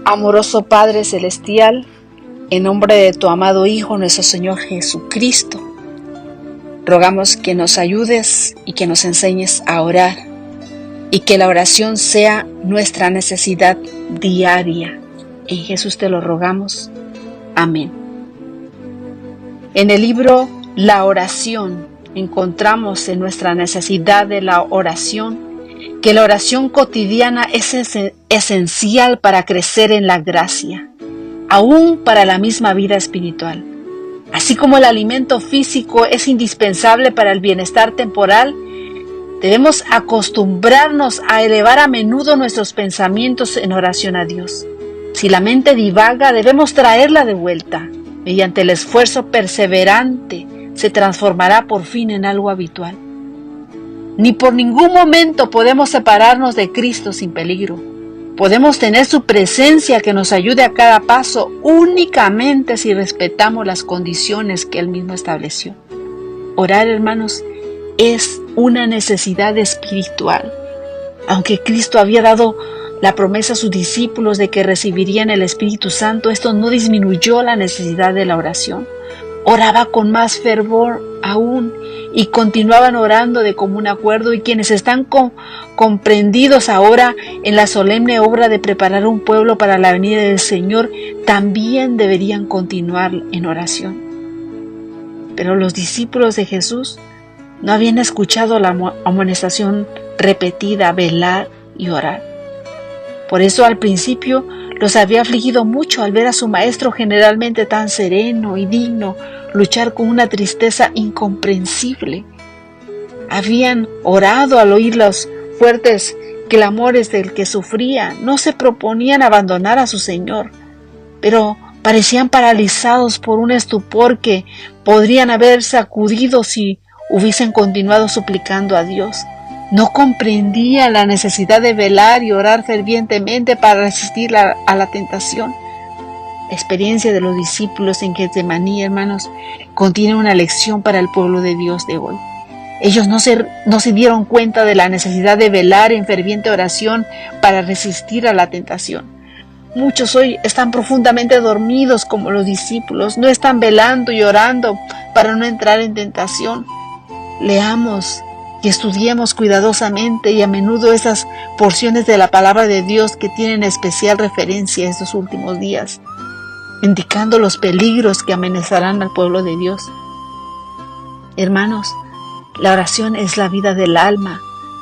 Amoroso Padre Celestial, en nombre de tu amado Hijo, nuestro Señor Jesucristo, rogamos que nos ayudes y que nos enseñes a orar y que la oración sea nuestra necesidad diaria. En Jesús te lo rogamos. Amén. En el libro La Oración encontramos en nuestra necesidad de la oración que la oración cotidiana es esencial para crecer en la gracia, aún para la misma vida espiritual. Así como el alimento físico es indispensable para el bienestar temporal, debemos acostumbrarnos a elevar a menudo nuestros pensamientos en oración a Dios. Si la mente divaga, debemos traerla de vuelta. Mediante el esfuerzo perseverante, se transformará por fin en algo habitual. Ni por ningún momento podemos separarnos de Cristo sin peligro. Podemos tener su presencia que nos ayude a cada paso únicamente si respetamos las condiciones que Él mismo estableció. Orar, hermanos, es una necesidad espiritual. Aunque Cristo había dado la promesa a sus discípulos de que recibirían el Espíritu Santo, esto no disminuyó la necesidad de la oración. Oraba con más fervor aún y continuaban orando de común acuerdo, y quienes están comprendidos ahora en la solemne obra de preparar un pueblo para la venida del Señor también deberían continuar en oración. Pero los discípulos de Jesús no habían escuchado la amonestación repetida, velar y orar. Por eso al principio los había afligido mucho al ver a su maestro, generalmente tan sereno y digno, luchar con una tristeza incomprensible. Habían orado al oír los fuertes clamores del que sufría, no se proponían abandonar a su Señor, pero parecían paralizados por un estupor que podrían haber sacudido si hubiesen continuado suplicando a Dios. No comprendía la necesidad de velar y orar fervientemente para resistir a la tentación. La experiencia de los discípulos en Getsemaní, hermanos, contiene una lección para el pueblo de Dios de hoy. Ellos no se dieron cuenta de la necesidad de velar en ferviente oración para resistir a la tentación. Muchos hoy están profundamente dormidos como los discípulos, no están velando y orando para no entrar en tentación. Leamos y estudiemos cuidadosamente y a menudo esas porciones de la palabra de Dios que tienen especial referencia a estos últimos días, indicando los peligros que amenazarán al pueblo de Dios. Hermanos, la oración es la vida del alma.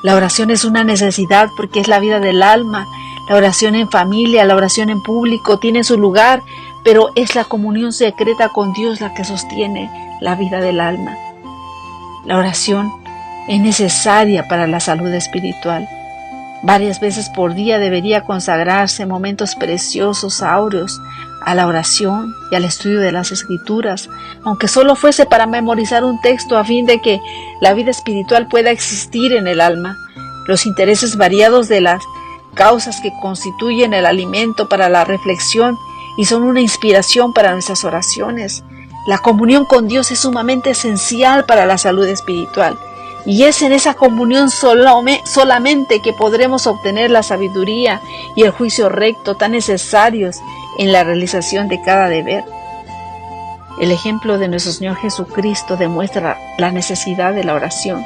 La oración es una necesidad porque es la vida del alma. La oración en familia, la oración en público tiene su lugar, pero es la comunión secreta con Dios la que sostiene la vida del alma. La oración es necesaria para la salud espiritual. Varias veces por día debería consagrarse momentos preciosos, áureos, a la oración y al estudio de las Escrituras, aunque solo fuese para memorizar un texto a fin de que la vida espiritual pueda existir en el alma. Los intereses variados de las causas que constituyen el alimento para la reflexión y son una inspiración para nuestras oraciones. La comunión con Dios es sumamente esencial para la salud espiritual. Y es en esa comunión solamente que podremos obtener la sabiduría y el juicio recto tan necesarios en la realización de cada deber. El ejemplo de nuestro Señor Jesucristo demuestra la necesidad de la oración.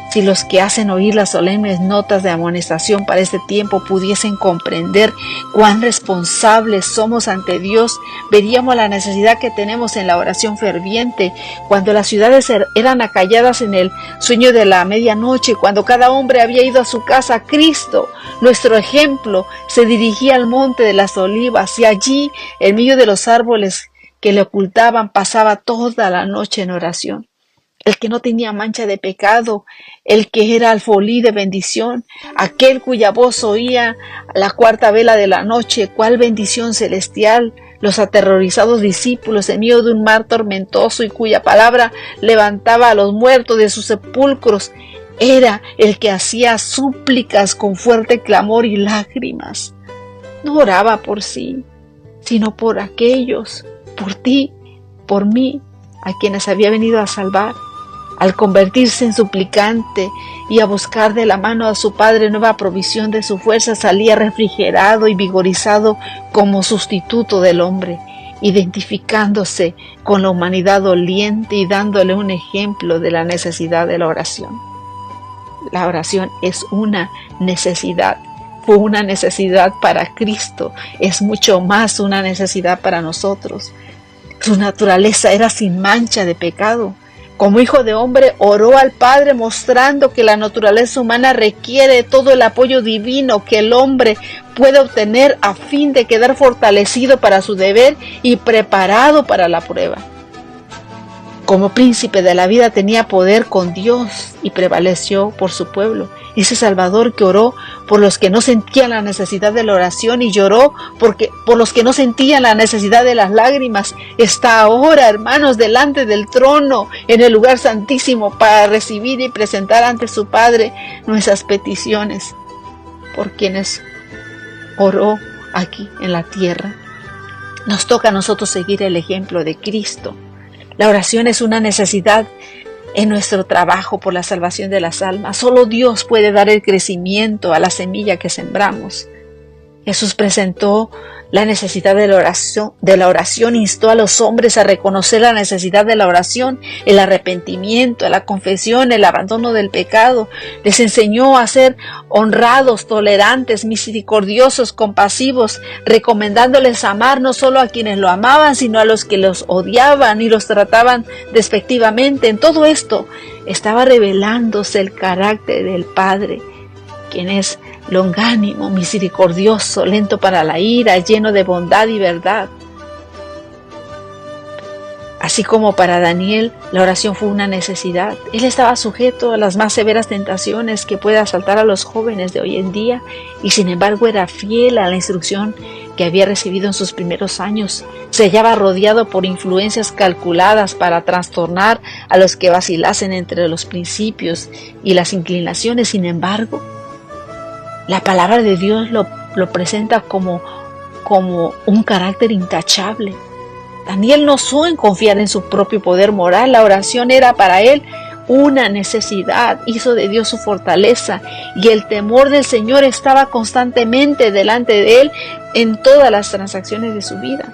Si los que hacen oír las solemnes notas de amonestación para este tiempo pudiesen comprender cuán responsables somos ante Dios, veríamos la necesidad que tenemos en la oración ferviente, cuando las ciudades eran acalladas en el sueño de la medianoche, cuando cada hombre había ido a su casa. Cristo, nuestro ejemplo, se dirigía al monte de las olivas y allí, en medio de los árboles que le ocultaban, pasaba toda la noche en oración. El que no tenía mancha de pecado, el que era alfolí de bendición, aquel cuya voz oía la cuarta vela de la noche, cuál bendición celestial. Los aterrorizados discípulos en medio de un mar tormentoso y cuya palabra levantaba a los muertos de sus sepulcros, era el que hacía súplicas con fuerte clamor y lágrimas. No oraba por sí, sino por aquellos, por ti, por mí, a quienes había venido a salvar. Al convertirse en suplicante y a buscar de la mano a su Padre nueva provisión de su fuerza, salía refrigerado y vigorizado como sustituto del hombre, identificándose con la humanidad doliente y dándole un ejemplo de la necesidad de la oración. La oración es una necesidad. Fue una necesidad para Cristo, es mucho más una necesidad para nosotros. Su naturaleza era sin mancha de pecado. Como hijo de hombre, oró al Padre mostrando que la naturaleza humana requiere todo el apoyo divino que el hombre puede obtener a fin de quedar fortalecido para su deber y preparado para la prueba. Como príncipe de la vida tenía poder con Dios y prevaleció por su pueblo. Ese Salvador que oró por los que no sentían la necesidad de la oración y lloró por los que no sentían la necesidad de las lágrimas, está ahora, hermanos, delante del trono, en el lugar santísimo, para recibir y presentar ante su Padre nuestras peticiones, por quienes oró aquí en la tierra. Nos toca a nosotros seguir el ejemplo de Cristo. La oración es una necesidad en nuestro trabajo por la salvación de las almas. Solo Dios puede dar el crecimiento a la semilla que sembramos. Jesús presentó la necesidad de la oración, instó a los hombres a reconocer la necesidad de la oración, el arrepentimiento, la confesión, el abandono del pecado. Les enseñó a ser honrados, tolerantes, misericordiosos, compasivos, recomendándoles amar no solo a quienes lo amaban, sino a los que los odiaban y los trataban despectivamente. En todo esto estaba revelándose el carácter del Padre, quien es longánimo, misericordioso, lento para la ira, lleno de bondad y verdad. Así como para Daniel, la oración fue una necesidad. Él estaba sujeto a las más severas tentaciones que puede asaltar a los jóvenes de hoy en día, y sin embargo era fiel a la instrucción que había recibido en sus primeros años. Se hallaba rodeado por influencias calculadas para trastornar a los que vacilasen entre los principios y las inclinaciones. Sin embargo, la palabra de Dios lo presenta como un carácter intachable. Daniel no osó en confiar en su propio poder moral. La oración era para él una necesidad. Hizo de Dios su fortaleza y el temor del Señor estaba constantemente delante de él en todas las transacciones de su vida.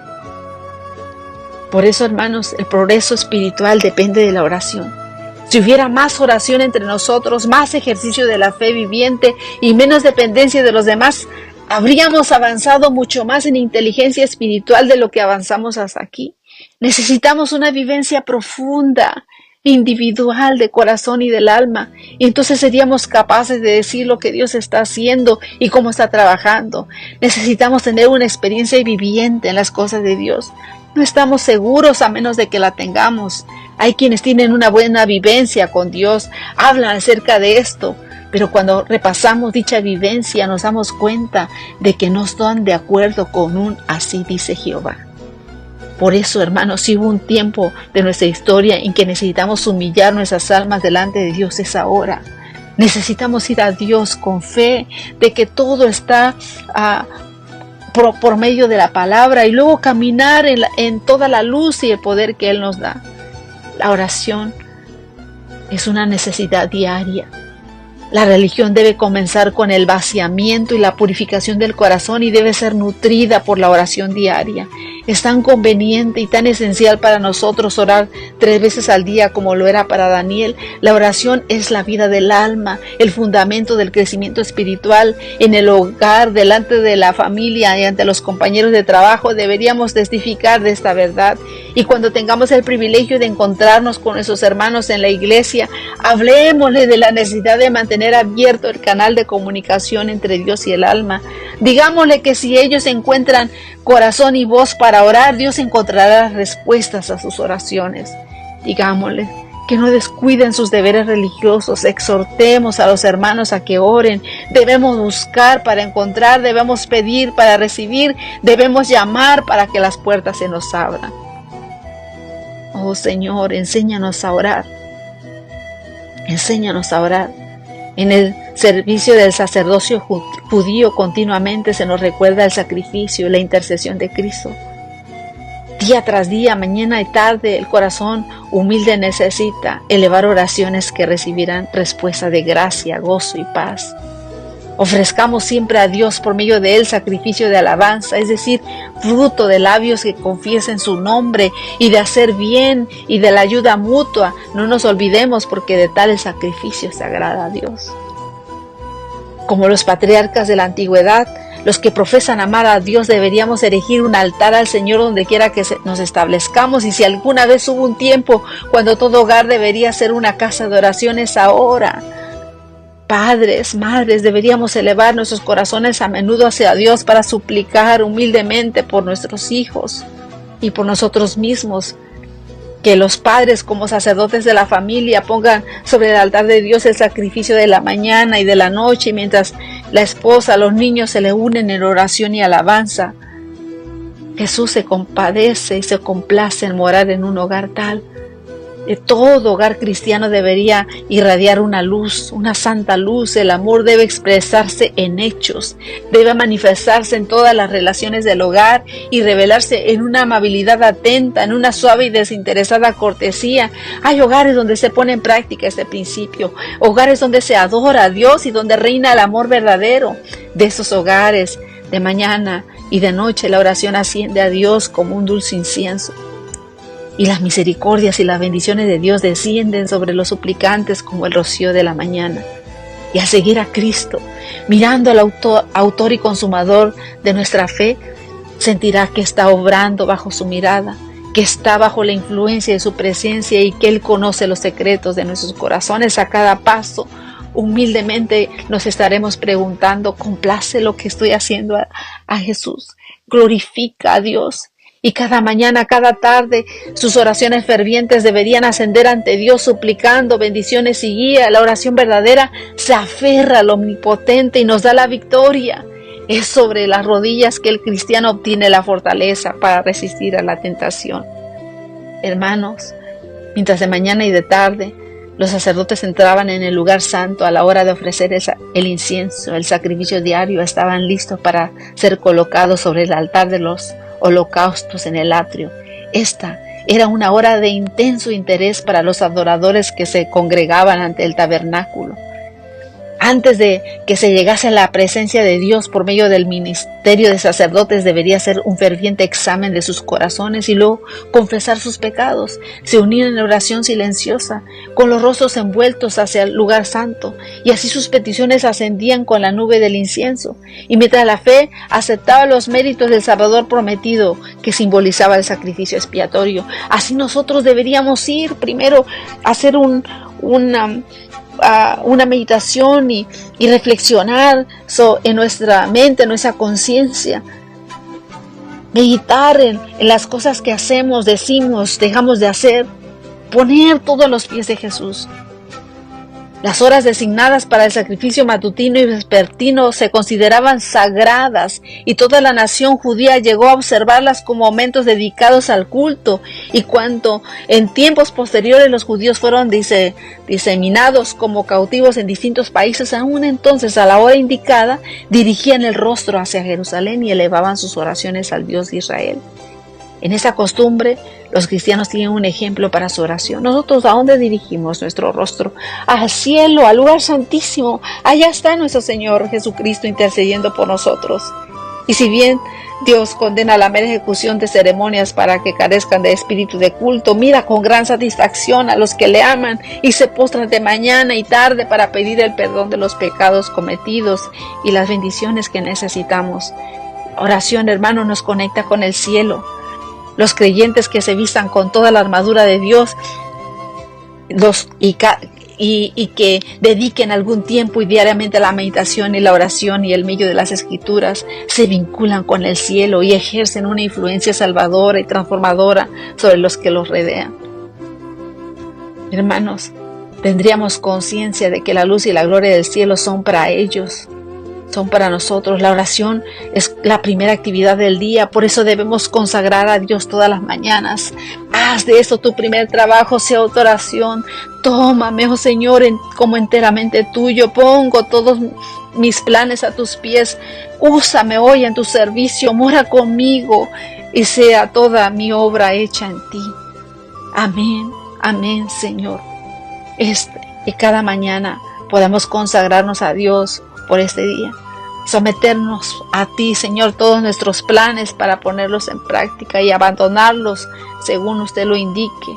Por eso, hermanos, el progreso espiritual depende de la oración. Si hubiera más oración entre nosotros, más ejercicio de la fe viviente y menos dependencia de los demás, habríamos avanzado mucho más en inteligencia espiritual de lo que avanzamos hasta aquí. Necesitamos una vivencia profunda, individual, de corazón y del alma, y entonces seríamos capaces de decir lo que Dios está haciendo y cómo está trabajando. Necesitamos tener una experiencia viviente en las cosas de Dios. No estamos seguros a menos de que la tengamos. Hay quienes tienen una buena vivencia con Dios, hablan acerca de esto, pero cuando repasamos dicha vivencia nos damos cuenta de que no están de acuerdo con un así dice Jehová. Por eso, hermanos, si hubo un tiempo de nuestra historia en que necesitamos humillar nuestras almas delante de Dios, es ahora. Necesitamos ir a Dios con fe de que todo está por medio de la palabra y luego caminar en toda la luz y el poder que Él nos da. La oración es una necesidad diaria. La religión debe comenzar con el vaciamiento y la purificación del corazón y debe ser nutrida por la oración diaria. Es tan conveniente y tan esencial para nosotros orar 3 veces al día como lo era para Daniel. La oración es la vida del alma, el fundamento del crecimiento espiritual. En el hogar, delante de la familia y ante los compañeros de trabajo deberíamos testificar de esta verdad. Y cuando tengamos el privilegio de encontrarnos con nuestros hermanos en la iglesia, hablemosle de la necesidad de mantener abierto el canal de comunicación entre Dios y el alma. Digámosle que si ellos encuentran corazón y voz para orar, Dios encontrará las respuestas a sus oraciones. Digámosle que no descuiden sus deberes religiosos. Exhortemos a los hermanos a que oren. Debemos buscar para encontrar, debemos pedir para recibir, debemos llamar para que las puertas se nos abran. Oh Señor, enséñanos a orar. Enséñanos a orar. En el servicio del sacerdocio judío continuamente se nos recuerda el sacrificio y la intercesión de Cristo. Día tras día, mañana y tarde, el corazón humilde necesita elevar oraciones que recibirán respuesta de gracia, gozo y paz. Ofrezcamos siempre a Dios por medio de él sacrificio de alabanza, es decir, fruto de labios que confiesen su nombre y de hacer bien y de la ayuda mutua. No nos olvidemos, porque de tales sacrificios se agrada a Dios. Como los patriarcas de la antigüedad, los que profesan amar a Dios, deberíamos erigir un altar al Señor donde quiera que nos establezcamos. Y si alguna vez hubo un tiempo cuando todo hogar debería ser una casa de oraciones, ahora, padres, madres, deberíamos elevar nuestros corazones a menudo hacia Dios para suplicar humildemente por nuestros hijos y por nosotros mismos. Que los padres, como sacerdotes de la familia, pongan sobre el altar de Dios el sacrificio de la mañana y de la noche, y mientras la esposa, los niños se le unen en oración y alabanza. Jesús se compadece y se complace en morar en un hogar tal. De todo hogar cristiano debería irradiar una luz, una santa luz. El amor debe expresarse en hechos, debe manifestarse en todas las relaciones del hogar y revelarse en una amabilidad atenta, en una suave y desinteresada cortesía. Hay hogares donde se pone en práctica este principio, hogares donde se adora a Dios y donde reina el amor verdadero. De esos hogares, de mañana y de noche, la oración asciende a Dios como un dulce incienso. Y las misericordias y las bendiciones de Dios descienden sobre los suplicantes como el rocío de la mañana. Y al seguir a Cristo, mirando al autor y consumador de nuestra fe, sentirá que está obrando bajo su mirada, que está bajo la influencia de su presencia y que Él conoce los secretos de nuestros corazones. A cada paso, humildemente nos estaremos preguntando: ¿complace lo que estoy haciendo a Jesús? ¿Glorifica a Dios? Y cada mañana, cada tarde, sus oraciones fervientes deberían ascender ante Dios suplicando bendiciones y guía. La oración verdadera se aferra al Omnipotente y nos da la victoria. Es sobre las rodillas que el cristiano obtiene la fortaleza para resistir a la tentación. Hermanos, mientras de mañana y de tarde los sacerdotes entraban en el lugar santo a la hora de ofrecer el incienso, el sacrificio diario, estaban listos para ser colocados sobre el altar de los holocaustos en el atrio. Esta era una hora de intenso interés para los adoradores que se congregaban ante el tabernáculo. Antes de que se llegase a la presencia de Dios por medio del ministerio de sacerdotes, debería hacer un ferviente examen de sus corazones y luego confesar sus pecados. Se unían en oración silenciosa, con los rostros envueltos hacia el lugar santo, y así sus peticiones ascendían con la nube del incienso. Y mientras la fe aceptaba los méritos del Salvador prometido, que simbolizaba el sacrificio expiatorio, así nosotros deberíamos ir primero a hacer una meditación y reflexionar en nuestra mente, en nuestra conciencia. Meditar en las cosas que hacemos, decimos, dejamos de hacer. Poner todo a los pies de Jesús. Las horas designadas para el sacrificio matutino y vespertino se consideraban sagradas y toda la nación judía llegó a observarlas como momentos dedicados al culto. Y cuando en tiempos posteriores los judíos fueron diseminados como cautivos en distintos países, aún entonces a la hora indicada dirigían el rostro hacia Jerusalén y elevaban sus oraciones al Dios de Israel. En esa costumbre, los cristianos tienen un ejemplo para su oración. Nosotros, ¿a dónde dirigimos nuestro rostro? Al cielo, al lugar santísimo. Allá está nuestro Señor Jesucristo intercediendo por nosotros. Y si bien Dios condena la mera ejecución de ceremonias para que carezcan de espíritu de culto, mira con gran satisfacción a los que le aman y se postran de mañana y tarde para pedir el perdón de los pecados cometidos y las bendiciones que necesitamos. Oración, hermano, nos conecta con el cielo. Los creyentes que se vistan con toda la armadura de Dios y que dediquen algún tiempo y diariamente a la meditación y la oración y el medio de las Escrituras, se vinculan con el cielo y ejercen una influencia salvadora y transformadora sobre los que los rodean. Hermanos, tendríamos conciencia de que la luz y la gloria del cielo son para ellos. Son para nosotros. La oración es la primera actividad del día, por eso debemos consagrar a Dios todas las mañanas. Haz de eso tu primer trabajo, sea tu oración. Tómame, oh Señor, como enteramente tuyo. Pongo todos mis planes a tus pies. Úsame hoy en tu servicio. Mora conmigo. y sea toda mi obra hecha en ti. Amén, amén, Señor. Que cada mañana podamos consagrarnos a Dios por este día. Someternos a ti, Señor, todos nuestros planes para ponerlos en práctica y abandonarlos según usted lo indique.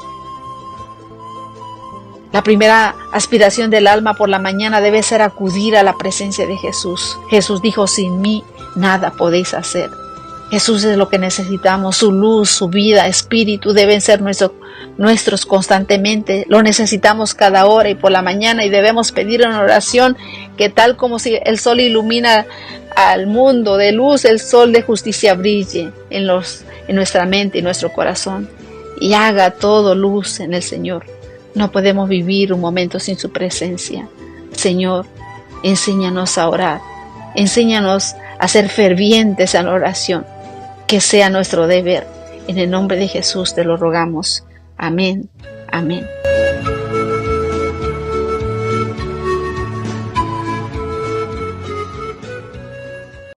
La primera aspiración del alma por la mañana debe ser acudir a la presencia de Jesús. Jesús dijo, sin mí nada podéis hacer. Jesús es lo que necesitamos, su luz, su vida, espíritu deben ser nuestros constantemente. Lo necesitamos cada hora y por la mañana, y debemos pedir en oración que tal como si el sol ilumina al mundo de luz, el sol de justicia brille en nuestra mente y nuestro corazón y haga todo luz en el Señor. No podemos vivir un momento sin su presencia. Señor, enséñanos a orar, enséñanos a ser fervientes en la oración, que sea nuestro deber. En el nombre de Jesús te lo rogamos. Amén. Amén.